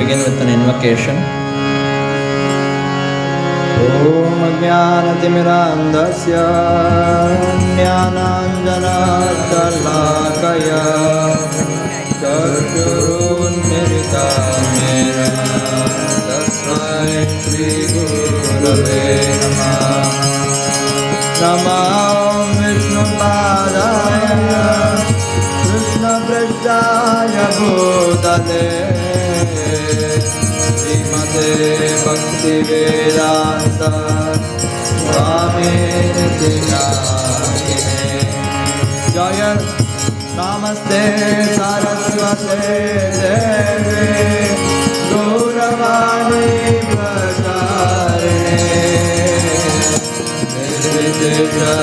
begin with an invocation. Om Jnanatimirandasya Jnananjana-shalakaya Chakshurunmilitam Yena Tasmai Shri Gurave Namah. Namo Vishnupadaya Krishna Prasthaya Bhutale Srimate Bhaktivedanta Swami Niti Namine Jaya Namaste Saraswate Devi Gauravani Pracharine Nirvijaya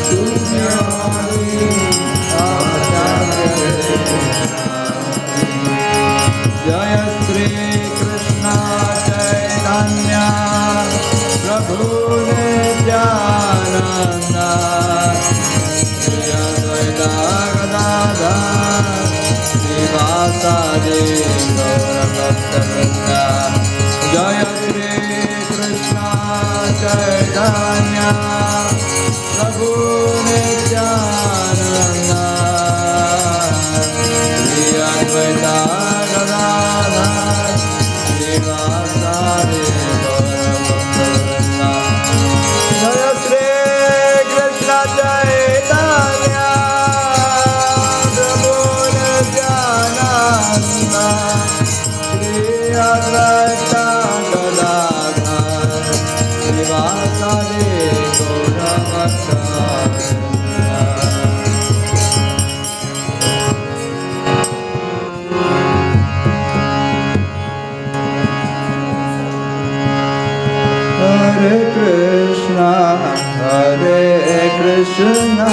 Sunyavadi Jaya Shri Krishna Chaitanya Prabhu Nityananda Shri Advaita Gadadhar Srivasadi Gaurabhakta Jaya Shri Krishna Chaitanya Prabhu Nityananda Shri Advaita Gadadhar Srivasadi Gaurabhakta Jaya Shri Krishna Chaitanya Prabhu Nityananda Shri Advaita Gadadhar Srivasadi Gaurabhakta Hare Krishna, Hare Krishna,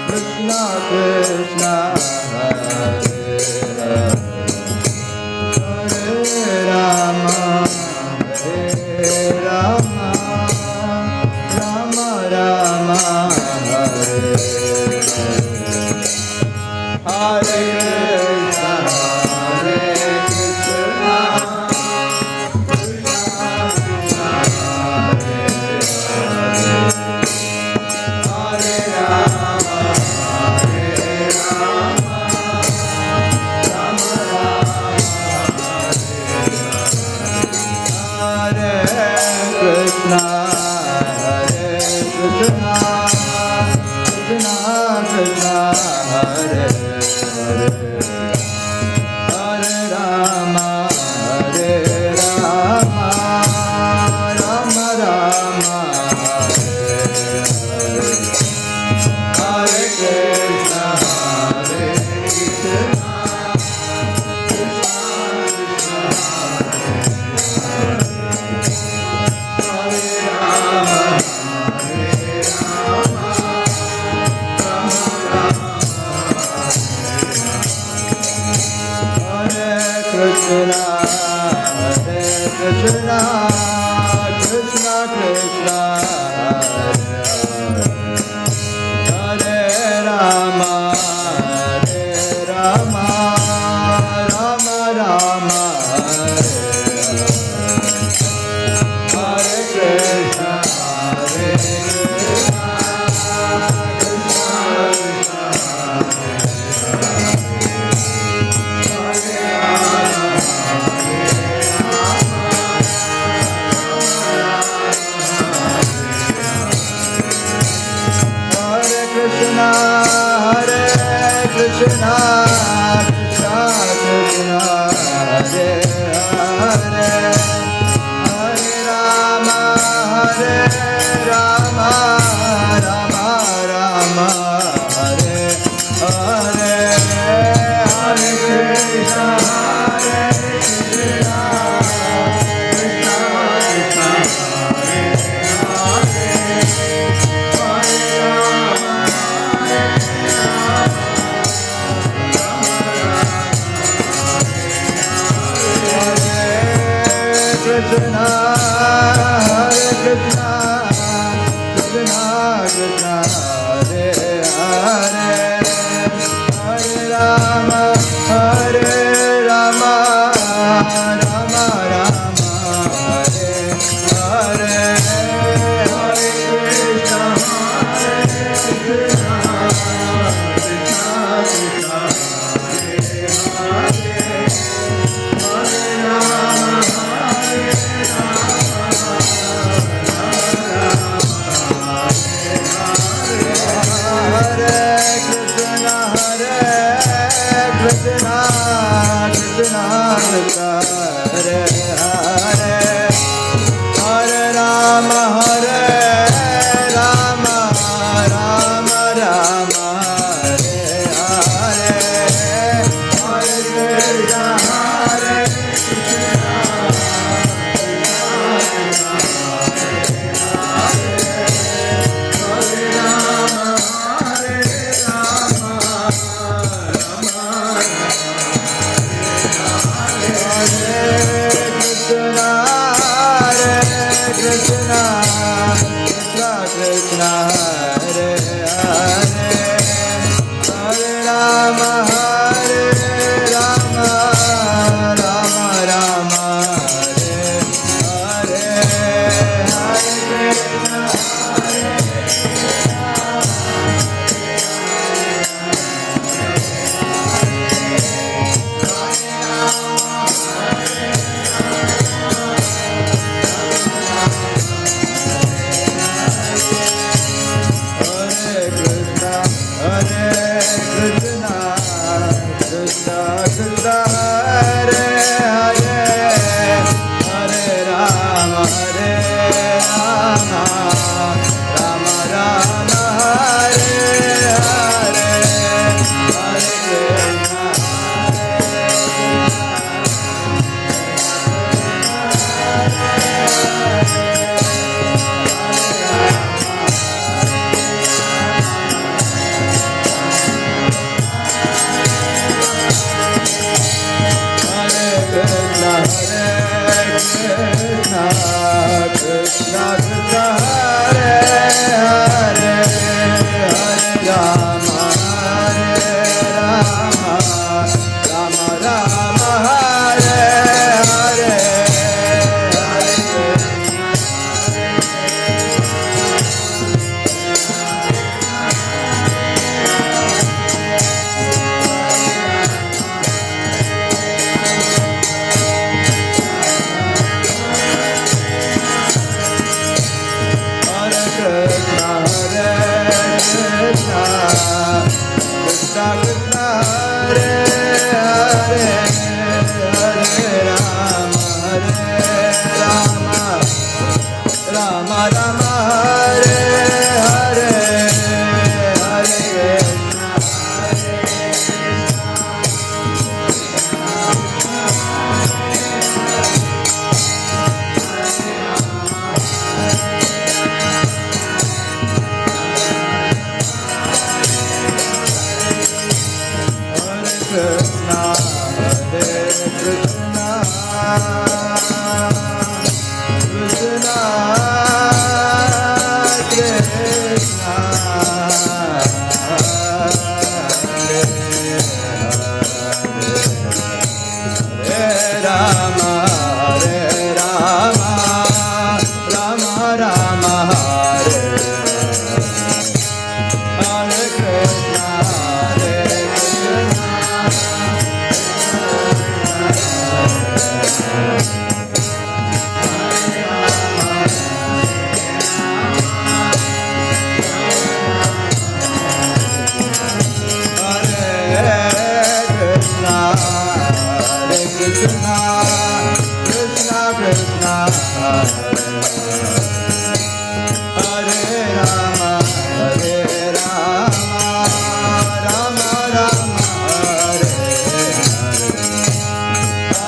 Krishna Krishna, Hare Hare, Hare Rama, Hare Rama, Rama Rama, Hare Hare, Hare Krishna, Hare Krishna. Krishna, Hare Krishna, Krishna Krishna, Hare Hare, Hare Rama, Hare Rama, Rama Rama, Hare Hare, Hare Krishna, Hare Krishna, Krishna Krishna, Krishna, Hare Krishna, Krishna Krishna, Hare Rama, Hare Rama, Rama Rama, Hare Krishna, Hare Krishna, Krishna Krishna, Hare Krishna, Krishna Krishna, Hare Hare, Hare Rama, Hare Rama, Rama Rama, Hare Hare, Hare Krishna, Hare Krishna, Krishna Krishna, Hare Hare, Hare Rama, Krishna, Hare Krishna, Krishna Hare Hare Hare Rama Hare Rama Rama Rama Hare Hare Hare Krishna Hare Krishna Krishna Krishna Hare Hare Hare Rama Hare Rama Rama Rama Hare Hare Hare Krishna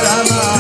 Rama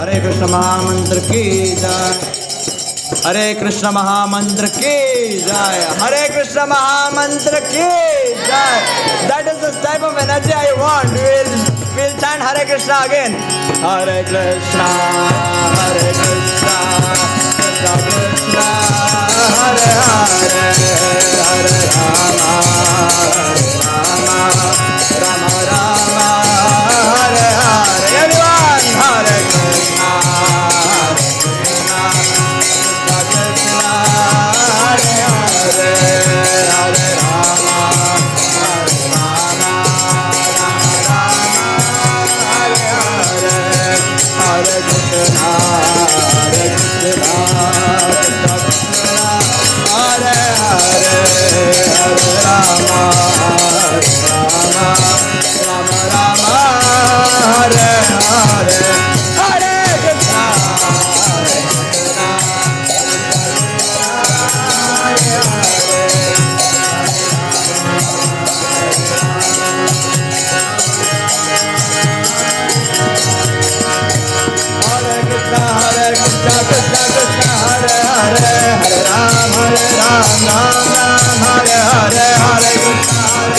हरे कृष्ण महामंत्र की जय, हरे कृष्ण महामंत्र की जय, हरे कृष्ण महामंत्र की जय. That is the type of energy I want. We'll chant Hare Krishna again. Hare Krishna, Hare Krishna, Krishna Krishna, Hare Hare, Hare Rama, Rama, Rama Rama, Hare Hare. Everyone, Hare Krishna, Hare Krishna, Krishna Krishna, Hare Hare, Hare Rama, Hare Rama, Rama Rama, Hare Hare, Hare Krishna, Hare Krishna, Krishna Krishna, Hare Hare, Hare Rama, Hare Rama, Rama Rama, Hare Hare, Hare Krishna, Hare Krishna, Hare Hare, Krishna Krishna Krishna Hare Hare, Hare Ram, Ram Ram, Hare Hare, Hare Krishna, Hare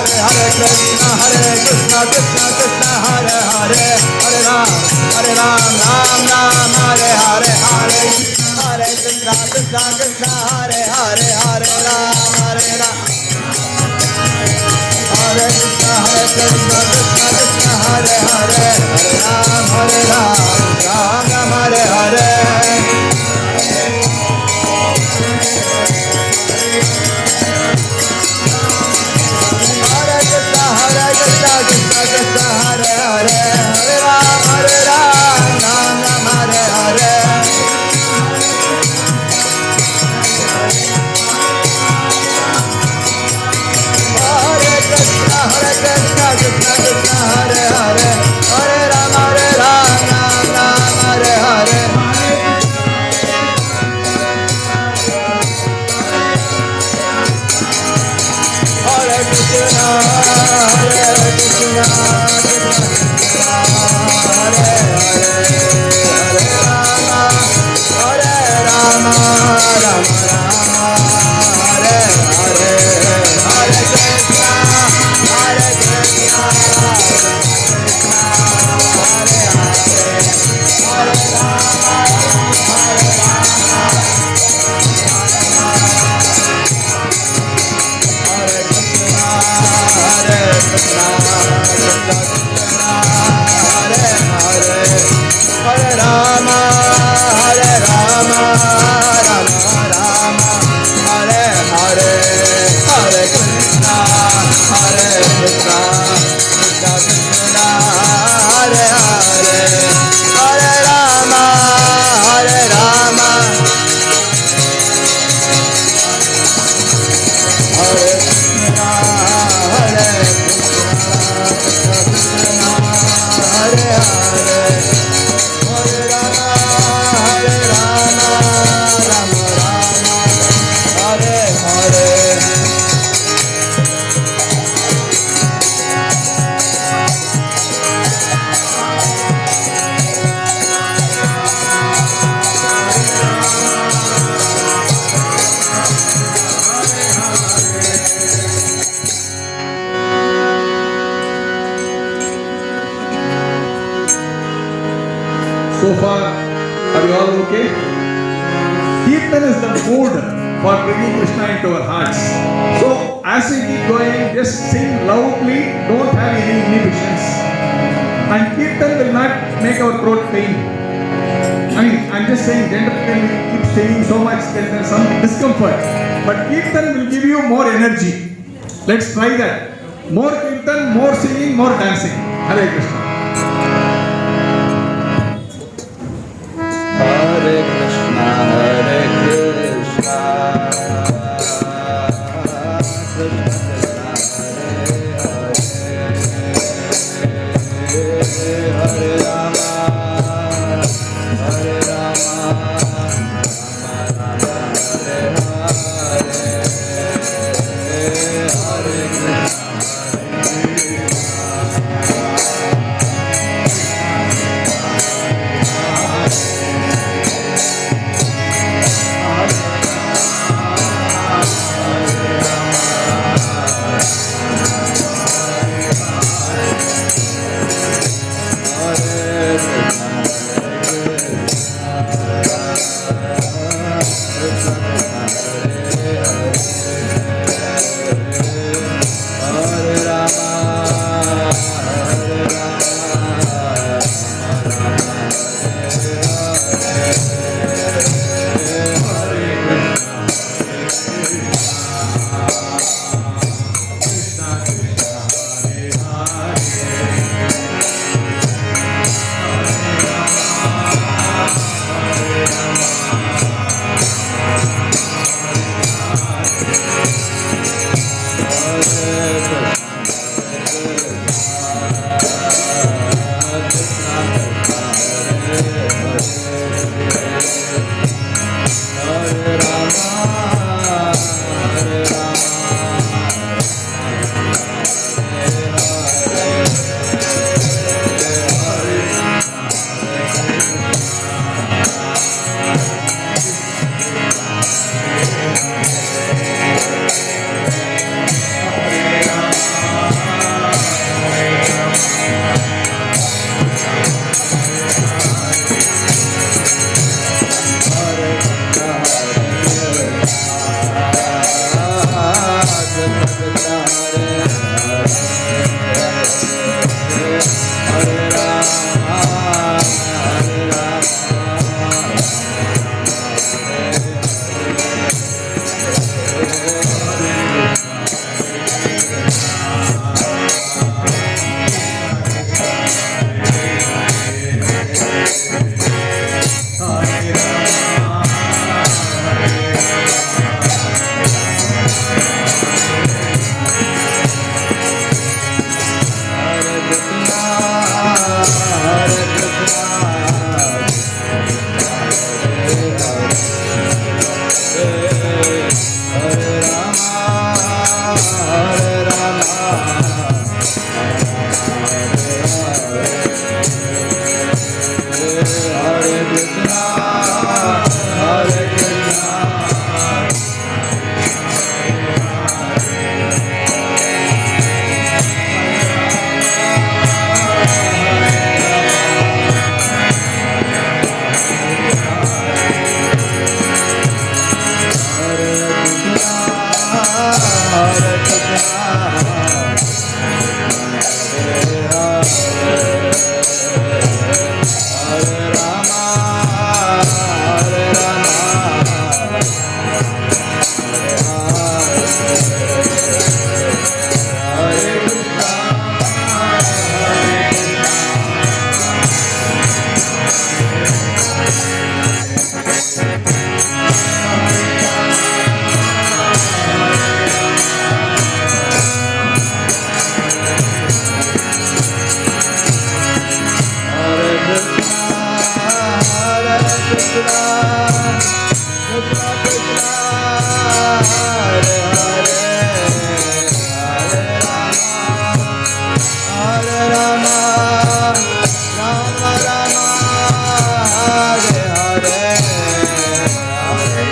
Hare Krishna, Hare Krishna, Krishna Krishna, Hare Hare, Hare Ram, Ram Ram, Hare Hare, Hare Krishna, Krishna Krishna, Hare Hare, Hare Ram, Hare Krishna, Krishna Krishna, Hare Hare, Hare Ram, Ram Ram, Hare Hare. Hare Krishna, Krishna Krishna, Hare Hare, Hare Ram, Ram Ram, Hare Hare. Hare Krishna, Krishna Krishna, Hare Hare, Hare Ram, Ram Ram, Hare Hare. Hare Krishna, Krishna Krishna, Hare Hare, Hare Rama, Rama Rama, Hare Hare, Hare Krishna, Hare Krishna, Hare Hare, Hare Rama, Hare Rama, Hare Krishna, Hare Krishna, Krishna Krishna, Hare Hare, Hare Rama, Rama Rama, Hare Hare, Hare Krishna, Hare Krishna, Krishna Krishna, Hare Hare, Hare Rama, Rama, Hare Krishna, Hare Krishna, Krishna Krishna, Hare Hare, Hare Rama, Rama Rama, Hare Hare. So far, are you all okay? Kirtan is the mood for bringing Krishna into our hearts. So, as we keep going, just sing loudly, don't have any inhibitions. And Kirtan will not make our throat pain. I mean, I'm just saying, generally we keep saying so much that there's some discomfort. But Kirtan will give you more energy. Let's try that. More Kirtan, more singing, more dancing. Hare Krishna. Hare Krishna, Hare Rama, Hare Rama, Rama Rama, Hare Hare, Hare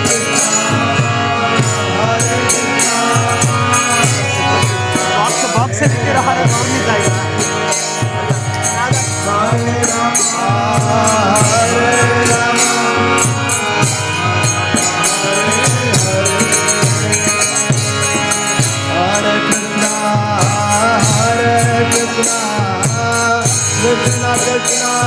Hare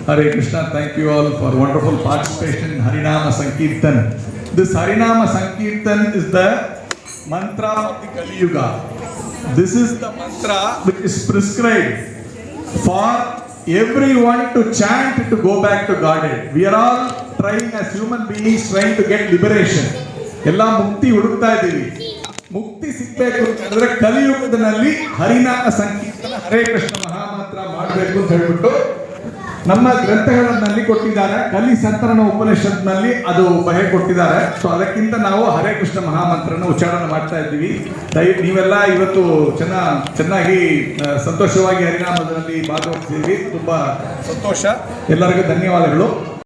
Hare Krishna, thank you all for wonderful participation in Harinama Sankirtan. This Harinama Sankirtan is the mantra of the Kali Yuga. This is the mantra which is prescribed for everyone to chant to go back to Godhead. We are all trying as human beings trying to get liberation. ಎಲ್ಲ ಮುಕ್ತಿ ಹುಡುಕ್ತಾ ಇದ್ದೀವಿ. ಮುಕ್ತಿ ಸಿಗಬೇಕು ಅಂತಂದ್ರೆ ಕಲಿಯುಗದಲ್ಲಿ ಹರಿನಾಮ ಸಂಕೀರ್ತನ ಹರೇ ಕೃಷ್ಣ ಮಹಾಮಂತ್ರ ಮಾಡಬೇಕು ಅಂತ ಹೇಳ್ಬಿಟ್ಟು ನಮ್ಮ ಗ್ರಂಥಗಳಲ್ಲಿ ಕೊಟ್ಟಿದ್ದಾರೆ. ಕಲಿ ಸಂತರಣ ಉಪನಿಷತ್ನಲ್ಲಿ ಅದು ಬಗೆ ಕೊಟ್ಟಿದ್ದಾರೆ. ಸೊ ಅದಕ್ಕಿಂತ ನಾವು ಹರೇ ಕೃಷ್ಣ ಮಹಾಮಂತ್ರನ ಉಚ್ಚಾರಣೆ ಮಾಡ್ತಾ ಇದ್ದೀವಿ. ನೀವೆಲ್ಲ ಇವತ್ತು ಚೆನ್ನಾಗಿ ಸಂತೋಷವಾಗಿ ಹರಿನಾಮದಲ್ಲಿ ಭಾಗವಹಿಸಿದ್ದೀವಿ. ತುಂಬಾ ಸಂತೋಷ. ಎಲ್ಲರಿಗೂ ಧನ್ಯವಾದಗಳು.